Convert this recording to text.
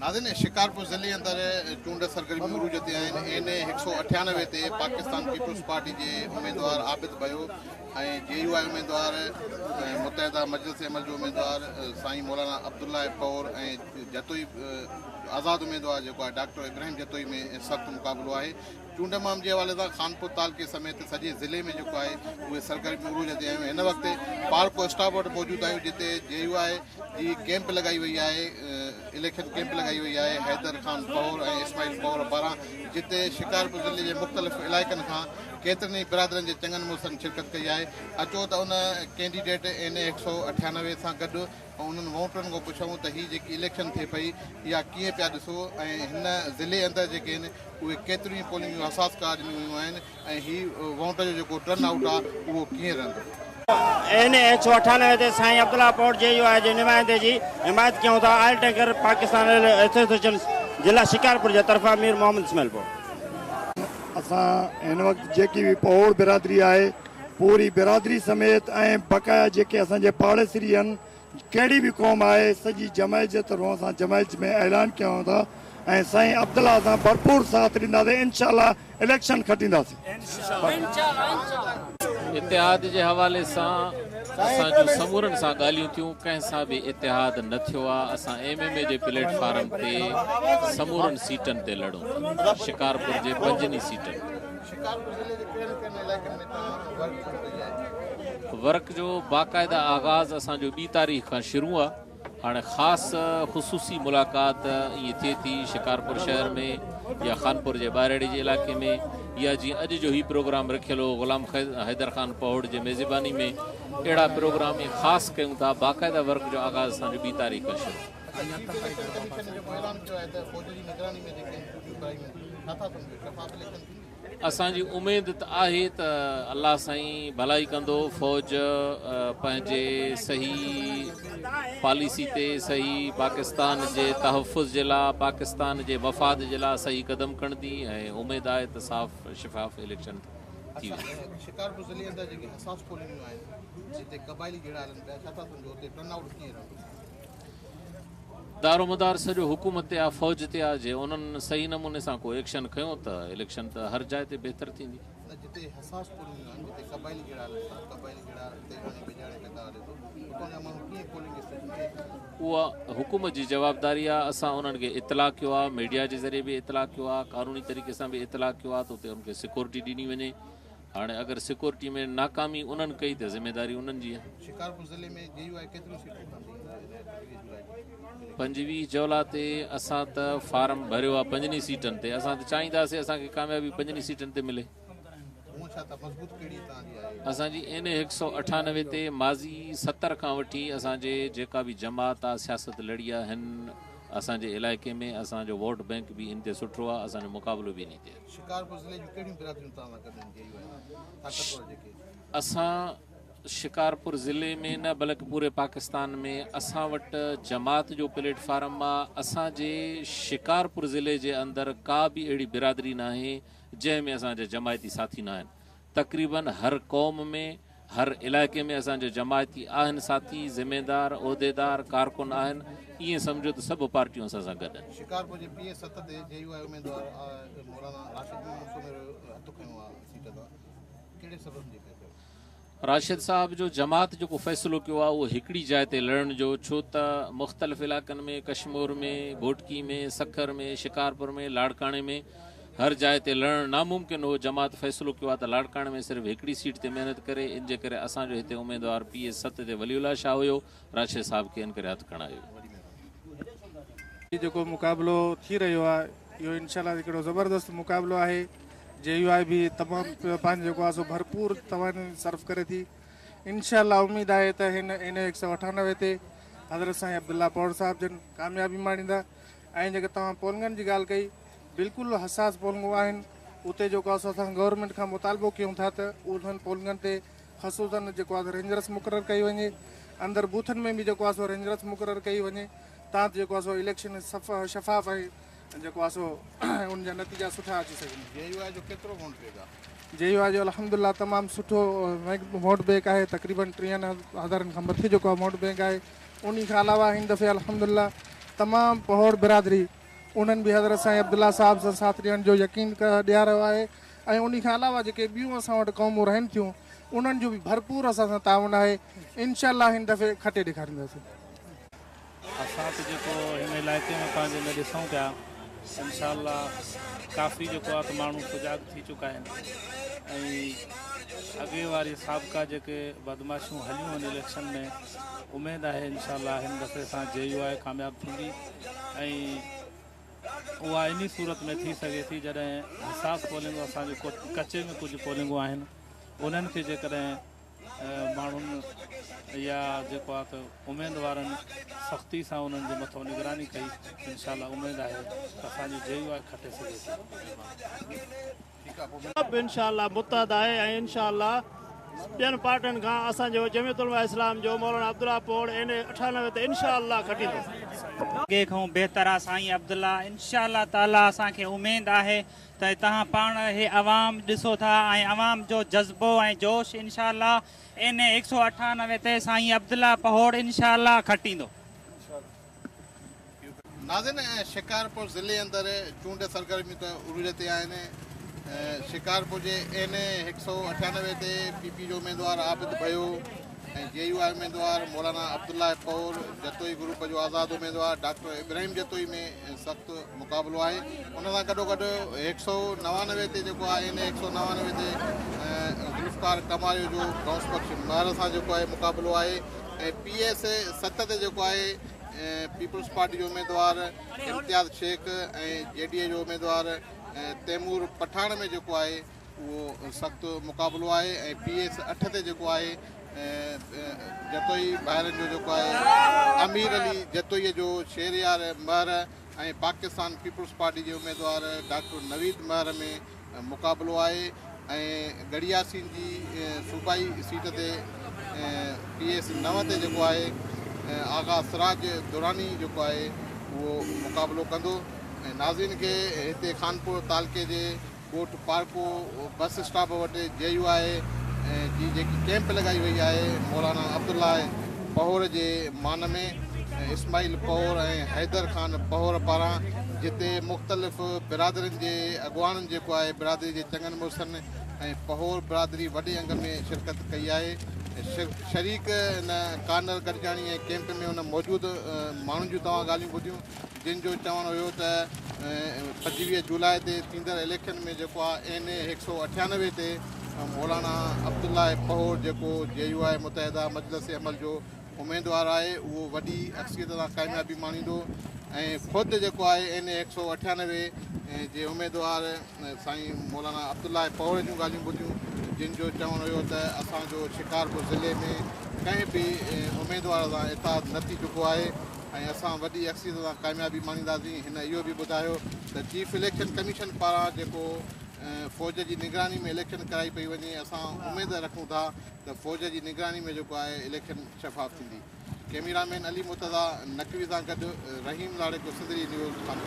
नाज़रीन शिकारपुर ज़िले अंदर चूंड सरगर्मी मुरूज ते आहिनि एन 198 ते पाकिस्तान पीपल्स पार्टी जे उम्मीदवार आबिद भयो ऐं JUI उम्मीदवार मुतहदा मजलिस अमल जो उम्मीदवार साईं मौलाना अब्दुल्ला पौर ऐं जतोई आज़ाद उम्मीदवार जेको आहे डॉक्टर इब्राहिम जतोई में सख़्तु मुक़ाबिलो आहे। चूंड माम जे हवाले सां खानपुर तालुके समेत सॼे ज़िले में जेको आहे उहे सरगर्मी मुरूज ते आहियूं। हिन वक़्तु पार्को स्टाफ वटि मौजूदु आहियूं जिते JUI जी कैंप लॻाई वई आहे, इलेक्शन कैंप लॻाई वई आहे हैदर ख़ान पौर ऐं इस्माइल पौर पारां, जिते शिकारपुर ज़िले जे मुख़्तलिफ़ इलाइक़नि खां केतिरनि ई बिरादरनि जे चङनि मुड़ुसनि शिरकत कई आहे। अचो त उन कैंडिडेट NA 198 सां गॾु ऐं उन्हनि वोटरनि खां पुछूं त हीअ जेकी इलेक्शन थिए पई इहा कीअं पिया ॾिसो ऐं हिन ज़िले अंदरि जेके आहिनि उहे केतिरियूं पोलिंग हसास कार ॾिनियूं वियूं आहिनि ऐं हीअ वोट जो जेको टर्न आउट आहे उहो कीअं रहंदो। NA 198 ते साईं अब्दुल्ला पौर JUI जे नुमाइंदे जी हिमायत कयूं था। ऑल टैंकर पाकिस्तान एसोसिएशन जिला शिकारपुर जे तरफ़ां मीर मोहम्मद इस्माइल पौर। असां हिन वक़्तु जेकी बि पौर बिरादरी आहे पूरी बिरादरी समेत ऐं बक़ाया जेके असांजे पाड़ेसरी आहिनि कहिड़ी बि क़ौम आहे सॼी जमायत जे तरफ़ां असां जमायत में ऐलान कयूं था ऐं साईं अब्दुल्ला सां भरपूर साथ ॾींदासीं। इंशाअल्लाह इलेक्शन खटींदासीं। इतिहाद जे हवाले सां असांजूं समूरनि सां ॻाल्हियूं थियूं, कंहिं सां बि इतिहाद न थियो आहे। असां MMA जे प्लेटफॉर्म ते समूरनि सीटनि ते लड़ूं था, शिकारपुर जे 5 सीटनि। वर्क जो बाक़ाइदा आगाज़ असांजो 2 तारीख़ खां शुरू आहे। हाणे ख़ासि ख़ुसूसी मुलाक़ात ईअं थिए थी शिकारपुर शहर में या खानपुर जे ॿाहिरि जे इलाइक़े में, या जीअं अॼु जो ही प्रोग्राम रखियल हो ग़ुलाम हैदर ख़ान पौड़ जे मेज़बानी में, अहिड़ा प्रोग्राम ख़ासि कयूं था। बाक़ाइदा वर्क जो आगाज़ असांजो 2 तारीख़ खां शुरू। असांजी उमेद त आहे त अल्लाह साईं भलाई कंदो, फ़ौज पंहिंजे सही पॉलिसी ते सही पाकिस्तान जे तहफ़ुज़ जे लाइ, पाकिस्तान जे मफ़ाद जे लाइ सही क़दम खणंदी ऐं उमेद आहे त साफ़ शिफ़ाफ़ इलेक्शन थी वेंदी। शिकारपुर ज़िले अंदरि जेके हसास पोलिंगियूं आहिनि जिते क़बाइली जहिड़ा हलनि पिया, छा था सम्झो हुते टर्न आउट कीअं रहंदो? दारोमदार सॼो हुकूमत ते आहे, फ़ौज ते आहे। जे उन्हनि सही नमूने सां को एक्शन खयो त इलेक्शन त हर जाइ ते बहितर थींदी। जिते हसास पोलिंगियूं आहिनि जिते क़बाइली जहिड़ा हलनि था, क़बाइली जहिड़ा तेहाणी बेजाणे कंदा हले थो, उतां जा माण्हू कीअं पोलिंग स्टेशन ते? उहा हुकूमत जी जवाबदारी आहे। असां उन्हनि खे इतला कयो आहे, मीडिया जे ज़रिए बि इतला कयो आहे, क़ानूनी तरीक़े सां बि इतला कयो आहे त उते उनखे सिक्योरिटी ॾिनी वञे। हाणे अगरि सिक्योरिटी में नाकामी उन्हनि कई त ज़िम्मेदारी उन्हनि जी आहे। शिकारपुर ज़िले में JUI केतिरियूं सीटूं खणंदी? 25 जवला ते असां त फार्म भरियो आहे 5 सीटनि ते। असां त चाहींदासीं असांखे कामयाबी 5 सीटनि ते मिले। असांजी NA 198 ते माज़ी 70 खां वठी असांजे जेका बि जमात आहे सियासत लड़ी आहे हिन असांजे इलाइक़े में, असांजो वोट बैंक बि इन ते सुठो आहे, असांजो मुक़ाबिलो बि इन ते। शिकारपुर ज़िले जूं कहिड़ियूं बिरादरियूं तव्हां सां गॾु आहिनि? असां शिकारपुर ज़िले में न बल्कि पूरे पाकिस्तान में असां वटि जमात जो प्लेटफॉर्म आहे। असांजे शिकारपुर ज़िले जे अंदरि का बि अहिड़ी बिरादरी न आहे जंहिंमें असांजा जमायती साथी न आहिनि। तक़रीबन हर क़ौम में हर इलाइक़े में असांजो जमायती आहिनि साथी, ज़िम्मेदार, उहिदेदार, कारकुन आहिनि। ईअं सम्झो त सभु पार्टियूं असां सां गॾु आहिनि। शिकारपुर जे PA 7 ते JUI उम्मीदवार मौलाना राशिद हथ खयो आहे सीट तां, कहिड़े सबब जे करे? राशिद साहब जो जमात जेको फ़ैसिलो कयो आहे उहो हिकिड़ी जाइ ते लड़ण जो, छो त मुख़्तलिफ़ इलाइक़नि में कश्मीर में, भोटकी में, सखर में, शिकारपुर में, लाड़काणे में हर जाइ ते लड़णु नामुमकिन हो। जमात फ़ैसिलो कयो आहे त लाड़काणे में सिर्फ़ु हिकिड़ी सीट ते महिनत करे। इन जे करे असांजो हिते उम्मीदवार PA 7 ते वलीउल्ला शाह हुयो, राशिद साहब खे इन करे हथु खणायो। जेको मुक़ाबिलो थी रहियो आहे इहो इंशाअल्लाह हिकिड़ो ज़बरदस्त मुक़ाबिलो आहे। JUI भी तमामु पंहिंजो जेको आहे सो भरपूर तवानी सर्व करे थी। इंशाअल्लाह उम्मीद आहे त हिन NA 198 ते हज़रत साईं अब्दुल्ला पौड़ साहब जन कामयाबी माणींदा। ऐं जेके तव्हां पोलिंगनि जी ॻाल्हि कई, बिल्कुलु हसास पोलिंगूं आहिनि। उते जेको आहे सो असां गवर्नमेंट खां मुतालबो कयूं था त उन्हनि पोलिंगनि ते ख़ुसूसन जेको आहे रेंजर्स मुक़ररु कई वञे, अंदरि बूथनि में बि जेको आहे सो रेंजर्स मुक़ररु कई वञे, तां जेको आहे सो इलेक्शन शफ़ाफ़ ऐं जेको आहे सो उन जा नतीजा सुठा अची सघनि। JUI जो केतिरो वोट बैंक आहे? JUI जो अल्हम्दुलिल्लाह तमामु सुठो वोट बैंक आहे। तक़रीबन 53,000 खां मथे जेको आहे वोट बैंक आहे। उन खां अलावा हिन दफ़े अल्हम्दुलिल्लाह तमामु पहोड़ बिरादरी उन्हनि बि हज़रत साईं अब्दुल्ला साहिब सां साथ ॾियण जो यकीन ॾियारियो आहे ऐं उन खां अलावा जेके ॿियूं असां वटि क़ौमूं रहनि थियूं उन्हनि जो बि भरपूर असां सां ताउन आहे। इनशाला हिन दफ़े खटे ॾेखारींदासीं। असां त जेको हिन इलाइक़े में पंहिंजे में ॾिसूं पिया इंशाअल्लाह काफ़ी जेको आहे त माण्हू सुजाग थी चुका आहिनि ऐं अॻे वारी साबिक़ा जेके बदमाशियूं हलियूं आहिनि इलेक्शन में उमेदु आहे इंशाअल्लाह हिन दफ़े सां JUI कामयाबु थींदी ऐं उहा इन सूरत में थी सघे थी जॾहिं हिसाब पोलिंग असांजो कचे में कुझु पोलिंगूं आहिनि उन्हनि खे जेकॾहिं माण्हुनि या जेको आहे त उमेदवारनि सख़्ती सां उन्हनि जे मथां निगरानी कई इंशाअल्लाह उमेदु आहे त असांजी JUI खटे सघे थी। इंशाअल्लाह मुतहद आहे ऐं इंशाअल्लाह ॿियनि पार्टियुनि खां असांजो जमीयत उलमा इस्लाम जो मौलाना अब्दुल्ला पौड़ NA 98 ते इंशाअल्लाह खटींदो। अॻे खां बहितर आहे साईं अब्दुल्ला इंशाअल्लाह ताला असांखे उमेदु आहे त तव्हां पाण हे अवाम ॾिसो था ऐं अवाम जो जज़्बो ऐं जोश इंशाअल्लाह NA 198 ते साईं अब्दुल्ला पहोड़ इंशाअल्लाह खटींदो। नाज़िन शिकारपुर ज़िले अंदरि चूंड सरगर्मी त उरूज ते आहिनि। शिकारपुर जे NA 198 ते PP जो उमेदवार आबिद भयो ऐं JUI उमेदवार मौलाना अब्दुल्ला पौर जतोई ग्रुप जो आज़ादु उमेदवार डॉक्टर इब्राहिम जतोई में सख़्तु मुक़ाबिलो आहे। उन सां गॾोगॾु 199 ते जेको आहे NA 199 ते ज़ुल्फ़कार कमारियो जो गौस बख्श महर सां जेको आहे मुक़ाबिलो आहे ऐं PS 7 ते जेको आहे पीपल्स पार्टी जो उमेदवार इम्तियाज़ शेख ऐं JDA जो उमेदवार तैमूर पठाण में जेको आहे उहो सख़्तु मुक़ाबिलो आहे ऐं PS 8 ते जेको आहे जतोई ॿाहिरनि जो जेको आहे अमीर अली जतोईअ जो शेरयार महर ऐं पाकिस्तान पीपल्स पार्टी जे उमेदवार डॉक्टर नवीद महर में मुक़ाबिलो आहे ऐं गड़ियासीन जी सूबाई सीट ते PS 9 ते जेको आहे आगा सिराज दुरानी जेको आहे उहो मुक़ाबिलो कंदो। ऐं नाज़रीन खे हिते खानपुर तालके जे ॻोठ पार्को बस स्टॉप वटि JUI जी जेकी कैंप लॻाई वई आहे मौलाना अब्दुल्ला पहोर जे मान में इस्माइल पहोर ऐं हैदर ख़ान पहोर पारां जिते मुख़्तलिफ़ बिरादरियुनि जे अॻुवाननि जेको आहे बिरादरी जे चङनि मुड़ुसनि ऐं पहोर बिरादरी वॾे अंग में शिरकत कई आहे। शरीक न कानर गॾिजाणी ऐं कैंप में हुन मौजूदु माण्हुनि जूं तव्हां ॻाल्हियूं ॿुधियूं जिन जो चवणु हुयो त 25 जुलाई ते थींदड़ इलेक्शन में जेको आहे NA 198 ते मौलाना अब्दुल्ला पहोर जेको JUI मुतहदा मजलिस अमल जो उमेदवार आहे उहो वॾी अक्सरियत सां कामयाबी माणींदो ऐं ख़ुदि जेको आहे NA 198 जे उमेदवार साईं मौलाना अब्दुल्ला पहोर जूं ॻाल्हियूं ॿुधियूं जिन जो चवणु हुयो त असांजो शिकारपुर ज़िले में कंहिं बि उमेदवार सां इताद न थी चुको आहे ऐं असां वॾी अक्सरियत सां कामयाबी माणींदासीं। हिन इहो बि ॿुधायो त चीफ इलेक्शन कमीशन पारां जेको फ़ौज जी निगरानी में इलेक्शन कराई पई वञे असां उमेद रखूं था त फ़ौज जी निगरानी में जेको आहे इलेक्शन शफ़ाफ़ थींदी। कैमरामैन अली मुर्तज़ा नकवी सां गॾु रहीम लाड़े को सिदरी न्यूज़ खान।